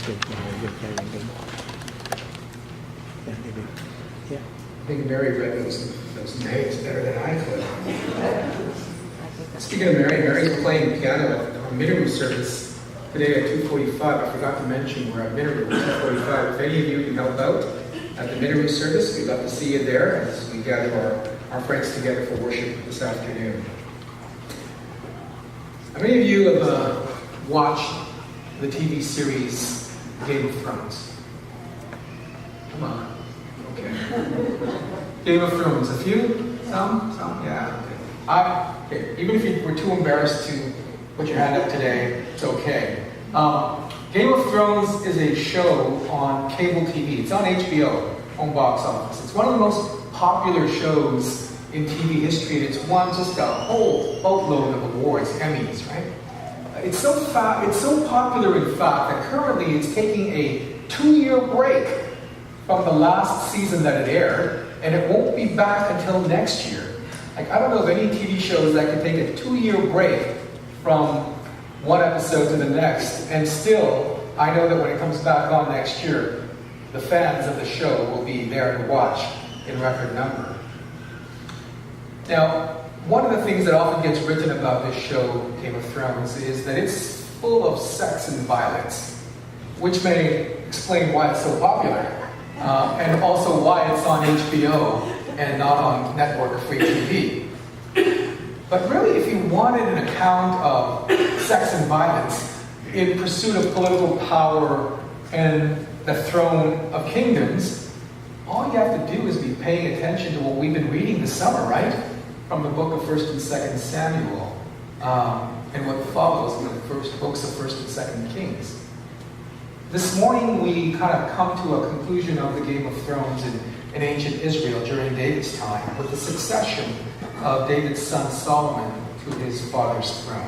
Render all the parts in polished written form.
Yeah. I think Mary read those names better than I could. Speaking of Mary, Mary's playing piano at our Minneru service today at 2:45. I forgot to mention we're at Minneru at 2:45. If any of you can help out at the Minneru service, we'd love to see you there as we gather our friends together for worship this afternoon. How many of you have watched the TV series Game of Thrones? Come on. Okay. Game of Thrones. A few? Some? Yeah. Okay. Even if you were too embarrassed to put your hand up today, it's okay. Game of Thrones is a show on cable TV. It's on HBO, home box office. It's one of the most popular shows in TV history, and it's won just a whole boatload of awards, Emmys, right? It's so popular, in fact, that currently it's taking a 2-year break from the last season that it aired, and it won't be back until next year. Like, I don't know of any TV shows that can take a 2-year break from one episode to the next, and still, I know that when it comes back on next year, the fans of the show will be there to watch in record number. Now, one of the things that often gets written about this show, Game of Thrones, is that it's full of sex and violence, which may explain why it's so popular, and also why it's on HBO and not on network or free TV. But really, if you wanted an account of sex and violence in pursuit of political power and the throne of kingdoms, all you have to do is be paying attention to what we've been reading this summer, right? From the book of 1st and 2nd Samuel, and what follows in the first books of 1st and 2nd Kings. This morning we kind of come to a conclusion of the Game of Thrones in ancient Israel during David's time, with the succession of David's son Solomon to his father's throne.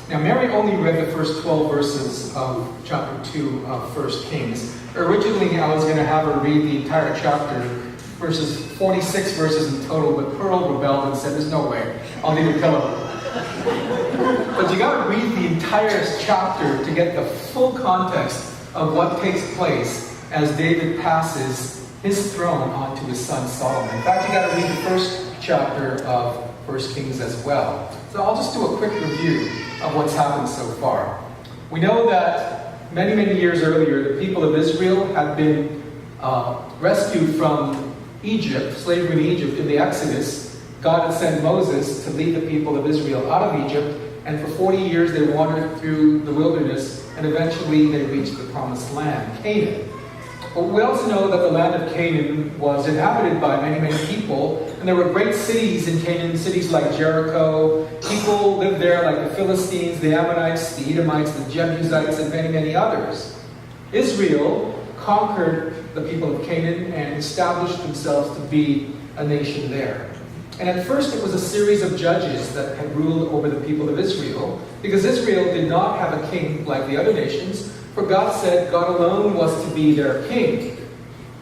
Now, Mary only read the first 12 verses of chapter 2 of 1 Kings. Originally, I was going to have her read the entire chapter, 46 verses in total, but Pearl rebelled and said, there's no way, I'll need a pillow. But you got to read the entire chapter to get the full context of what takes place as David passes his throne on to his son Solomon. In fact, you got to read the first chapter of 1 Kings as well. So I'll just do a quick review of what's happened so far. We know that many, many years earlier, the people of Israel had been rescued from Egypt, slavery in Egypt, in the Exodus. God had sent Moses to lead the people of Israel out of Egypt, and for 40 years they wandered through the wilderness, and eventually they reached the promised land, Canaan. But we also know that the land of Canaan was inhabited by many, many people, and there were great cities in Canaan, cities like Jericho. People lived there like the Philistines, the Ammonites, the Edomites, the Jebusites, and many, many others. Israel conquered the people of Canaan and established themselves to be a nation there. And at first it was a series of judges that had ruled over the people of Israel, because Israel did not have a king like the other nations, for God said God alone was to be their king.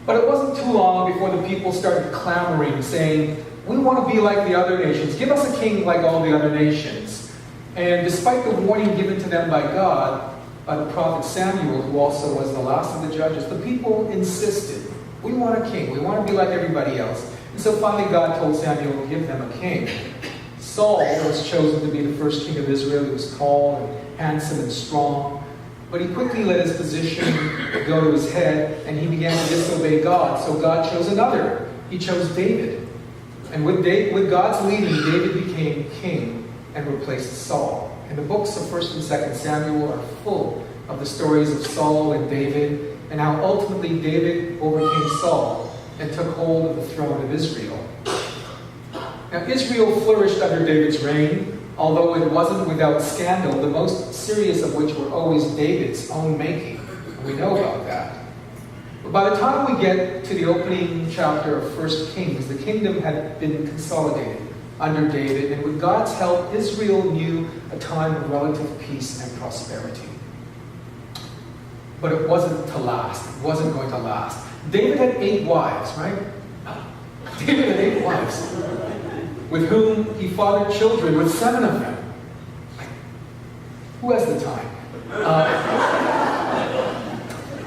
But it wasn't too long before the people started clamoring, saying, we want to be like the other nations. Give us a king like all the other nations. And despite the warning given to them by God, by the prophet Samuel, who also was the last of the judges, the people insisted, we want a king. We want to be like everybody else. And so finally God told Samuel to give them a king. Saul was chosen to be the first king of Israel. He was tall and handsome and strong. But he quickly let his position go to his head, and he began to disobey God. So God chose another. He chose David. And with God's leading, David became king and replaced Saul. And the books of 1st and 2nd Samuel are full of the stories of Saul and David, and how ultimately David overcame Saul and took hold of the throne of Israel. Now, Israel flourished under David's reign, although it wasn't without scandal, the most serious of which were always David's own making. And we know about that. But by the time we get to the opening chapter of 1 Kings, the kingdom had been consolidated under David, and with God's help, Israel knew a time of relative peace and prosperity. But it wasn't to last. It wasn't going to last. David had 8 wives, right? David had 8 wives, with whom he fathered children, with 7 of them. Who has the time?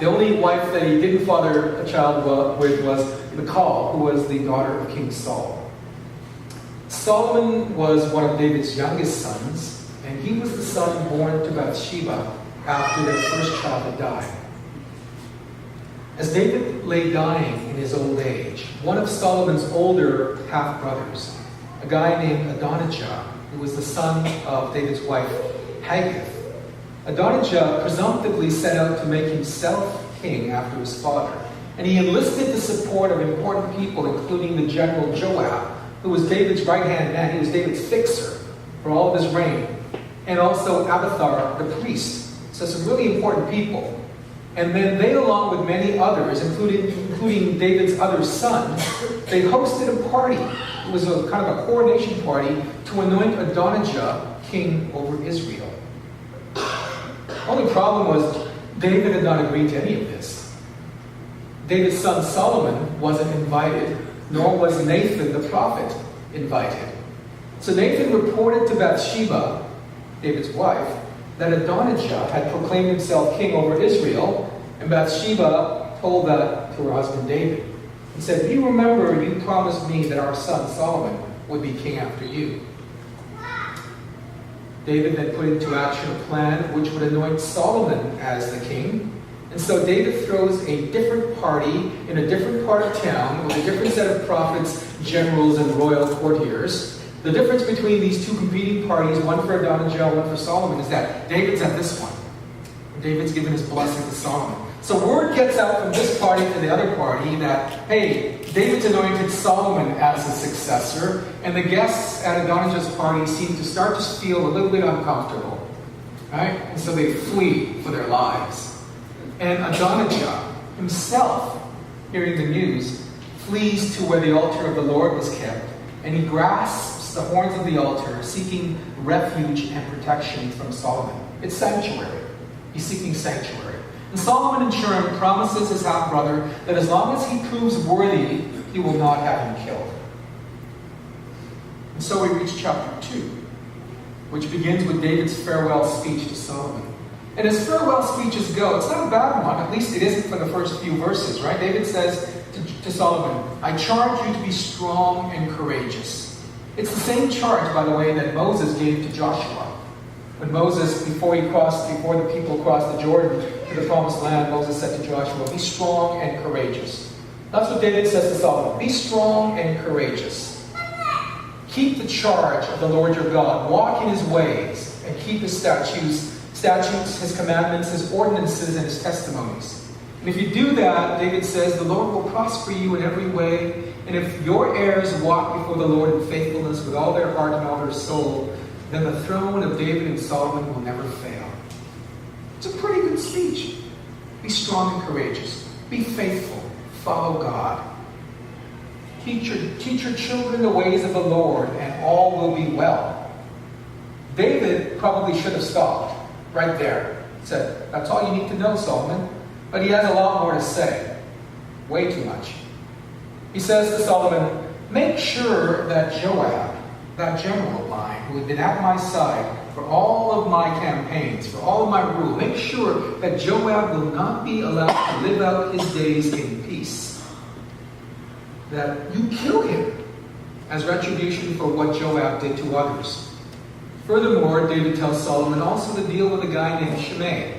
The only wife that he didn't father a child with was Michal, who was the daughter of King Saul. Solomon was one of David's youngest sons, and he was the son born to Bathsheba after their first child had died. As David lay dying in his old age, one of Solomon's older half-brothers, a guy named Adonijah, who was the son of David's wife, Haggith, Adonijah presumptively set out to make himself king after his father. And he enlisted the support of important people, including the general Joab, who was David's right-hand man. He was David's fixer for all of his reign. And also Abiathar, the priest. So some really important people. And then they, along with many others, including David's other sons, they hosted a party. It was a kind of a coronation party to anoint Adonijah king over Israel. The only problem was David had not agreed to any of this. David's son Solomon wasn't invited, nor was Nathan the prophet invited. So Nathan reported to Bathsheba, David's wife, that Adonijah had proclaimed himself king over Israel, and Bathsheba told that to her husband David. He said, "You remember you promised me that our son Solomon would be king after you." David then put into action a plan which would anoint Solomon as the king. And so David throws a different party in a different part of town with a different set of prophets, generals, and royal courtiers. The difference between these two competing parties, one for Adonijah, one for Solomon, is that David's at this one. David's given his blessing to Solomon. So word gets out from this party to the other party that, hey, David's anointed Solomon as his successor, and the guests at Adonijah's party seem to start to feel a little bit uncomfortable. Right? And so they flee for their lives. And Adonijah himself, hearing the news, flees to where the altar of the Lord was kept, and he grasps the horns of the altar, seeking refuge and protection from Solomon. It's sanctuary. He's seeking sanctuary. And Solomon, in turn, promises his half-brother that as long as he proves worthy, he will not have him killed. And so we reach chapter 2, which begins with David's farewell speech to Solomon. And as farewell speeches go, it's not a bad one. At least it isn't for the first few verses, right? David says to Solomon, "I charge you to be strong and courageous." It's the same charge, by the way, that Moses gave to Joshua. When Moses, before the people crossed the Jordan to the promised land, Moses said to Joshua, "Be strong and courageous." That's what David says to Solomon. Be strong and courageous. Keep the charge of the Lord your God. Walk in his ways and keep his statutes, his commandments, his ordinances, and his testimonies. And if you do that, David says, the Lord will prosper you in every way. And if your heirs walk before the Lord in faithfulness with all their heart and all their soul, then the throne of David and Solomon will never fail. It's a pretty good speech. Be strong and courageous. Be faithful. Follow God. Teach your children the ways of the Lord, and all will be well. David probably should have stopped right there. Said, that's all you need to know, Solomon. But he has a lot more to say. Way too much. He says to Solomon, make sure that Joab, that general of mine, who had been at my side for all of my campaigns, for all of my rule, make sure that Joab will not be allowed to live out his days in peace. That you kill him as retribution for what Joab did to others. Furthermore, David tells Solomon also to deal with a guy named Shimei,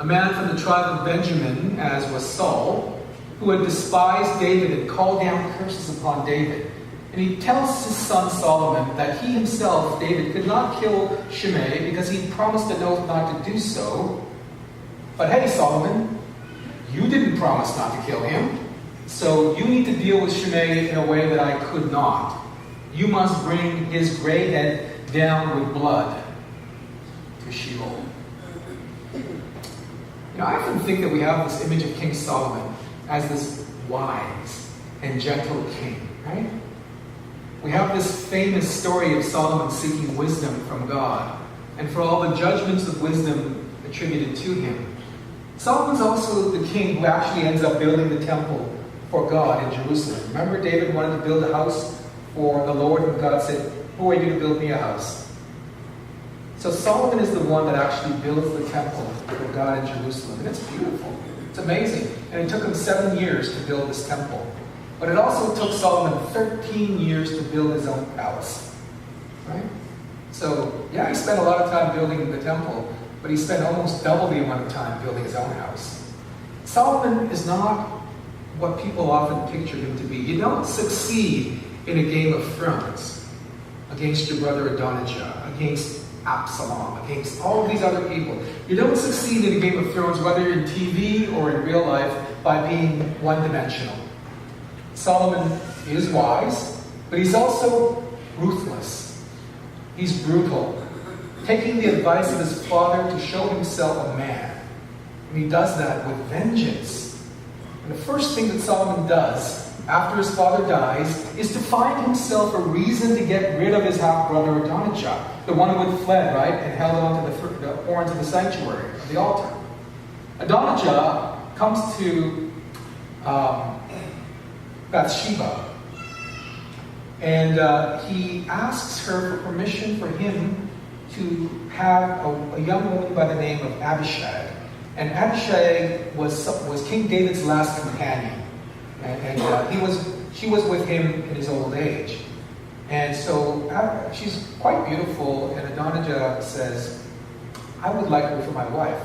a man from the tribe of Benjamin, as was Saul, who had despised David and called down curses upon David. And he tells his son Solomon that he himself, David, could not kill Shimei because he promised an oath not to do so. But hey, Solomon, you didn't promise not to kill him. So you need to deal with Shimei in a way that I could not. You must bring his gray head down with blood to Sheol. You know, I often think that we have this image of King Solomon as this wise and gentle king, right? We have this famous story of Solomon seeking wisdom from God, and for all the judgments of wisdom attributed to him. Solomon's also the king who actually ends up building the temple for God in Jerusalem. Remember, David wanted to build a house for the Lord, and God said, who are you to build me a house? So Solomon is the one that actually builds the temple for God in Jerusalem, and it's beautiful. It's amazing. And it took him 7 years to build this temple. But it also took Solomon 13 years to build his own palace. Right? So, yeah, he spent a lot of time building the temple, but he spent almost double the amount of time building his own house. Solomon is not what people often picture him to be. You don't succeed in a Game of Thrones against your brother Adonijah, against Absalom, against all of these other people. You don't succeed in a Game of Thrones, whether in TV or in real life, by being one-dimensional. Solomon is wise, but he's also ruthless. He's brutal, taking the advice of his father to show himself a man. And he does that with vengeance. And the first thing that Solomon does after his father dies is to find himself a reason to get rid of his half-brother Adonijah, the one who had fled, right, and held on to the horns of the sanctuary, of the altar. Adonijah comes to Bathsheba, and he asks her for permission for him to have a young woman by the name of Abishag. And Abishag was King David's last companion. And she was with him in his old age. And so she's quite beautiful, and Adonijah says, I would like her for my wife.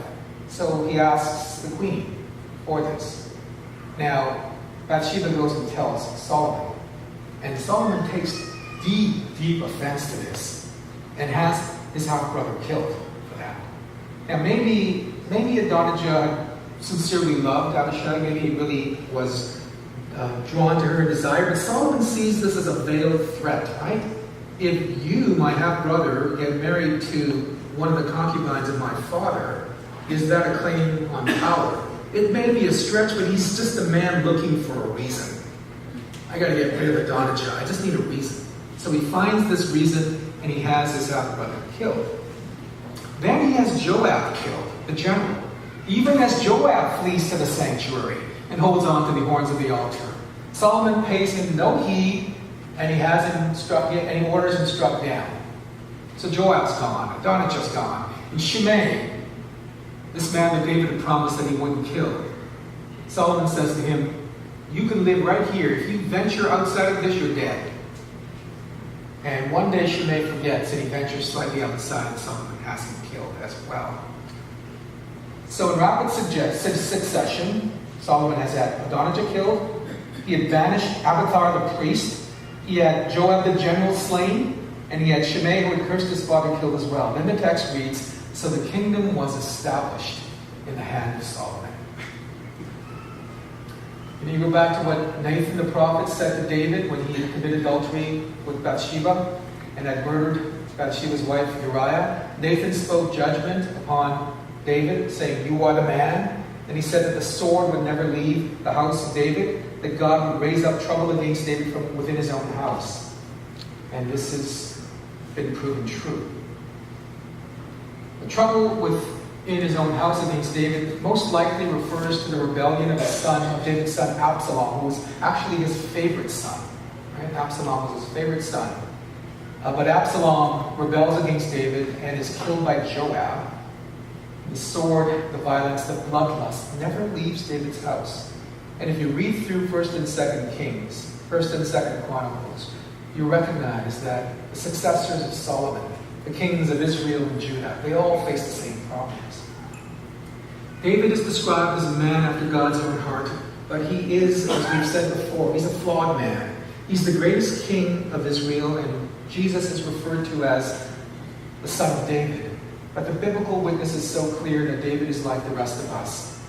So he asks the queen for this. Now, Bathsheba goes and tells Solomon. And Solomon takes deep offense to this and has his half-brother killed for that. Now, maybe Adonijah sincerely loved Abishag. Maybe he really was drawn to her desire, but Solomon sees this as a veiled threat, right? If you, my half-brother, get married to one of the concubines of my father, is that a claim on power? It may be a stretch, but he's just a man looking for a reason. I gotta get rid of Adonijah. I just need a reason. So he finds this reason, and he has his half-brother killed. Then he has Joab killed, the general. Even as Joab flees to the sanctuary and holds on to the horns of the altar. Solomon pays him no heed, and he orders him struck down. So Joab's gone, Adonijah's gone, and Shimei, this man that David had promised that he wouldn't kill. Solomon says to him, you can live right here. If you venture outside of this, you're dead. And one day Shimei forgets, and he ventures slightly outside, and Solomon has him killed as well. So in rapid succession, Solomon has had Adonijah killed. He had banished Abiathar the priest. He had Joab the general slain. And he had Shimei who had cursed his father killed as well. Then the text reads, so the kingdom was established in the hand of Solomon. And you go back to what Nathan the prophet said to David when he had committed adultery with Bathsheba and had murdered Bathsheba's wife Uriah. Nathan spoke judgment upon David, saying, you are the man. And he said that the sword would never leave the house of David, that God would raise up trouble against David from within his own house. And this has been proven true. The trouble within his own house against David most likely refers to the rebellion of David's son Absalom, who was actually his favorite son. Right? Absalom was his favorite son. But Absalom rebels against David and is killed by Joab. The sword, the violence, the bloodlust never leaves David's house. And if you read through 1st and 2nd Kings, 1st and 2nd Chronicles, you recognize that the successors of Solomon, the kings of Israel and Judah, they all face the same problems. David is described as a man after God's own heart, but he is, as we've said before, he's a flawed man. He's the greatest king of Israel, and Jesus is referred to as the son of David. But the biblical witness is so clear that David is like the rest of us.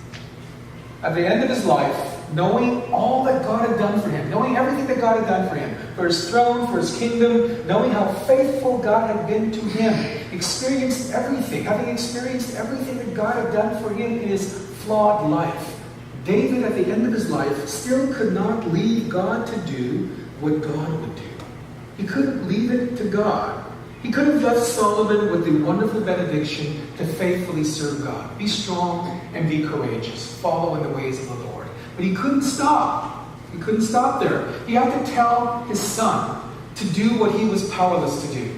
At the end of his life, knowing all that God had done for him, knowing everything that God had done for him, for his throne, for his kingdom, knowing how faithful God had been to him, having experienced everything that God had done for him in his flawed life, David, at the end of his life, still could not leave God to do what God would do. He couldn't leave it to God. He could have left Solomon with the wonderful benediction to faithfully serve God. Be strong and be courageous. Follow in the ways of the Lord. But he couldn't stop. He couldn't stop there. He had to tell his son to do what he was powerless to do.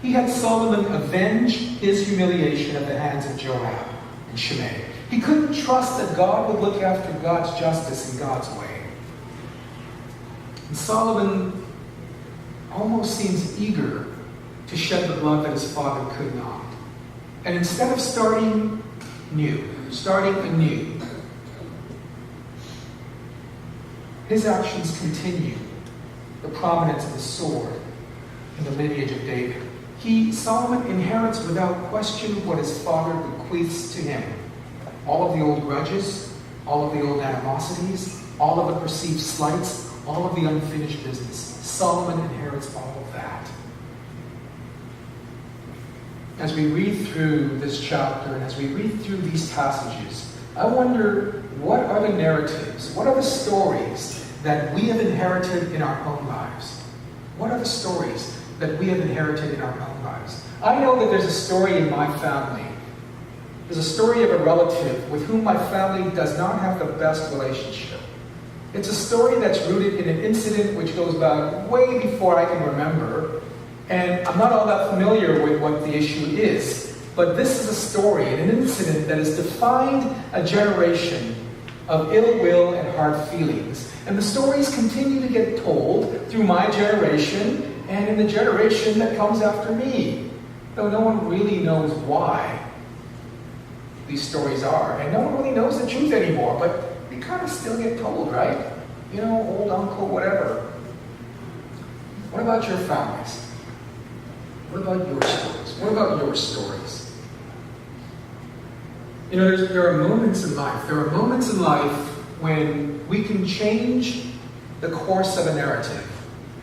He had Solomon avenge his humiliation at the hands of Joab and Shimei. He couldn't trust that God would look after God's justice in God's way. And Solomon almost seems eager to shed the blood that his father could not. And instead of starting anew, his actions continue the prominence of the sword in the lineage of David. Solomon inherits without question what his father bequeaths to him. All of the old grudges, all of the old animosities, all of the perceived slights, all of the unfinished business. Solomon inherits all of that. As we read through this chapter and as we read through these passages, I wonder, what are the narratives, what are the stories that we have inherited in our own lives? What are the stories that we have inherited in our own lives? I know that there's a story in my family. There's a story of a relative with whom my family does not have the best relationship. It's a story that's rooted in an incident which goes back way before I can remember, and I'm not all that familiar with what the issue is. But this is a story, an incident that has defined a generation of ill will and hard feelings. And the stories continue to get told through my generation and in the generation that comes after me, though no one really knows why these stories are. And no one really knows the truth anymore, but they kind of still get told, right? You know, old uncle, whatever. What about your families? What about your stories? What about your stories? You know, there are moments in life. There are moments in life when we can change the course of a narrative,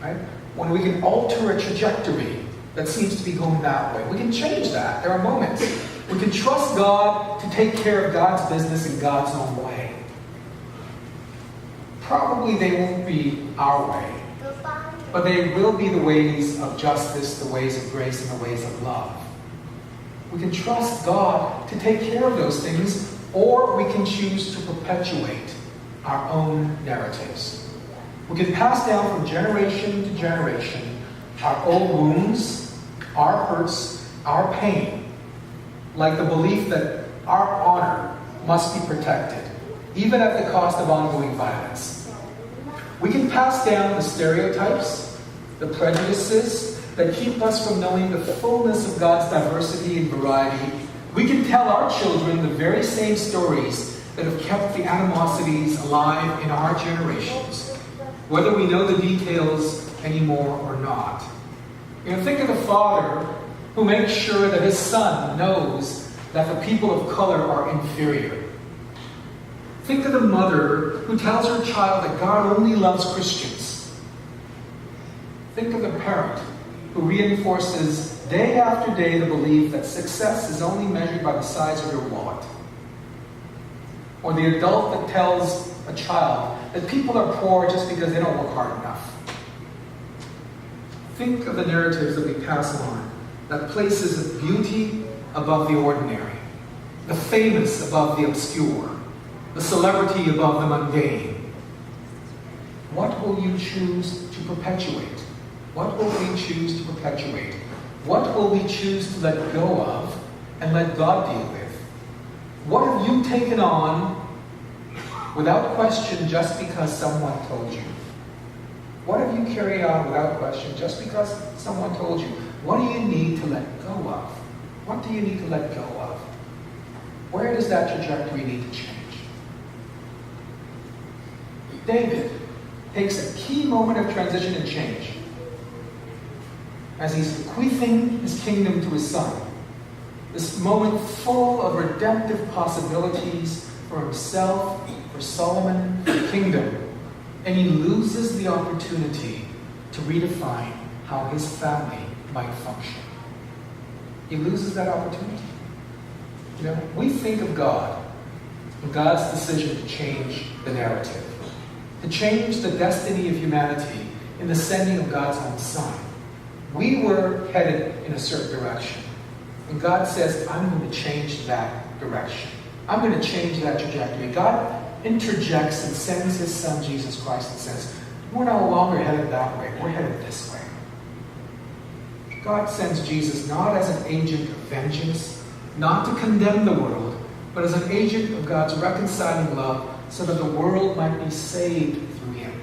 right? When we can alter a trajectory that seems to be going that way. We can change that. There are moments. We can trust God to take care of God's business in God's own way. Probably they won't be our way, but they will be the ways of justice, the ways of grace, and the ways of love. We can trust God to take care of those things, or we can choose to perpetuate our own narratives. We can pass down from generation to generation our old wounds, our hurts, our pain, like the belief that our honor must be protected, even at the cost of ongoing violence. We can pass down the stereotypes, the prejudices that keep us from knowing the fullness of God's diversity and variety. We can tell our children the very same stories that have kept the animosities alive in our generations, whether we know the details anymore or not. You know, think of the father who makes sure that his son knows that the people of color are inferior. Think of the mother who tells her child that God only loves Christians. Think of the parent who reinforces day after day the belief that success is only measured by the size of your wallet. Or the adult that tells a child that people are poor just because they don't work hard enough. Think of the narratives that we pass on that places beauty above the ordinary, the famous above the obscure, the celebrity above the mundane. What will you choose to perpetuate? What will we choose to perpetuate? What will we choose to let go of and let God deal with? What have you taken on without question just because someone told you? What have you carried on without question just because someone told you? What do you need to let go of? What do you need to let go of? Where does that trajectory need to change? David takes a key moment of transition and change as he's bequeathing his kingdom to his son. This moment full of redemptive possibilities for himself, for Solomon, for the kingdom. And he loses the opportunity to redefine how his family might function. He loses that opportunity. You know, we think of God and God's decision to change the narrative, to change the destiny of humanity in the sending of God's own Son. We were headed in a certain direction. And God says, I'm going to change that direction. I'm going to change that trajectory. God interjects and sends his Son, Jesus Christ, and says, we're no longer headed that way. We're headed this way. God sends Jesus not as an agent of vengeance, not to condemn the world, but as an agent of God's reconciling love so that the world might be saved through him.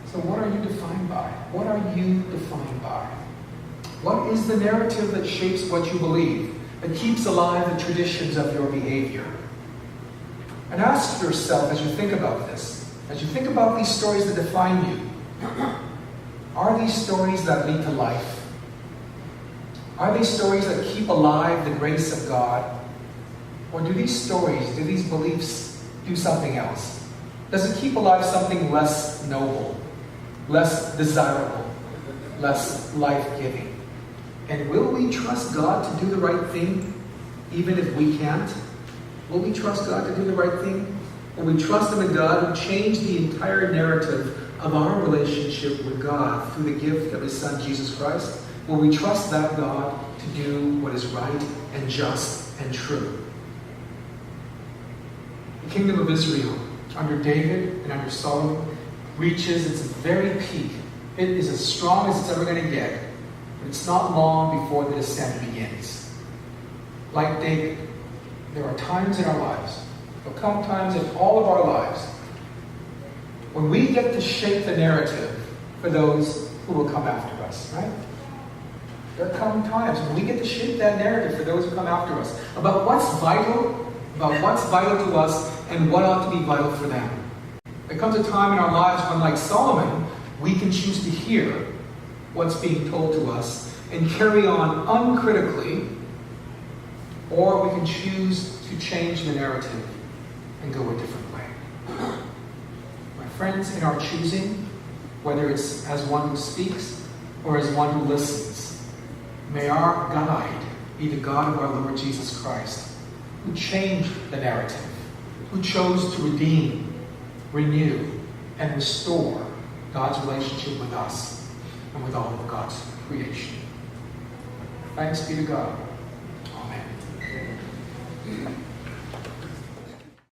So what are you defined by? What are you defined by? What is the narrative that shapes what you believe, that keeps alive the traditions of your behavior? And ask yourself as you think about this, as you think about these stories that define you, are these stories that lead to life? Are they stories that keep alive the grace of God? Or do these stories, do these beliefs do something else? Does it keep alive something less noble, less desirable, less life-giving? And will we trust God to do the right thing, even if we can't? Will we trust God to do the right thing? Will we trust in the God who changed the entire narrative of our relationship with God through the gift of his Son, Jesus Christ? Will we trust that God to do what is right and just and true? The kingdom of Israel, under David and under Solomon, reaches its very peak. It is as strong as it's ever going to get. But it's not long before the descent begins. Like David, there are times in our lives, there'll come times in all of our lives, when we get to shape the narrative for those who will come after us, right? There come times when we get to shape that narrative for those who come after us about what's vital to us and what ought to be vital for them. There comes a time in our lives when, like Solomon, we can choose to hear what's being told to us and carry on uncritically, or we can choose to change the narrative and go a different way. My friends, in our choosing, whether it's as one who speaks or as one who listens, may our guide be the God of our Lord Jesus Christ, who changed the narrative, who chose to redeem, renew, and restore God's relationship with us and with all of God's creation. Thanks be to God. Amen.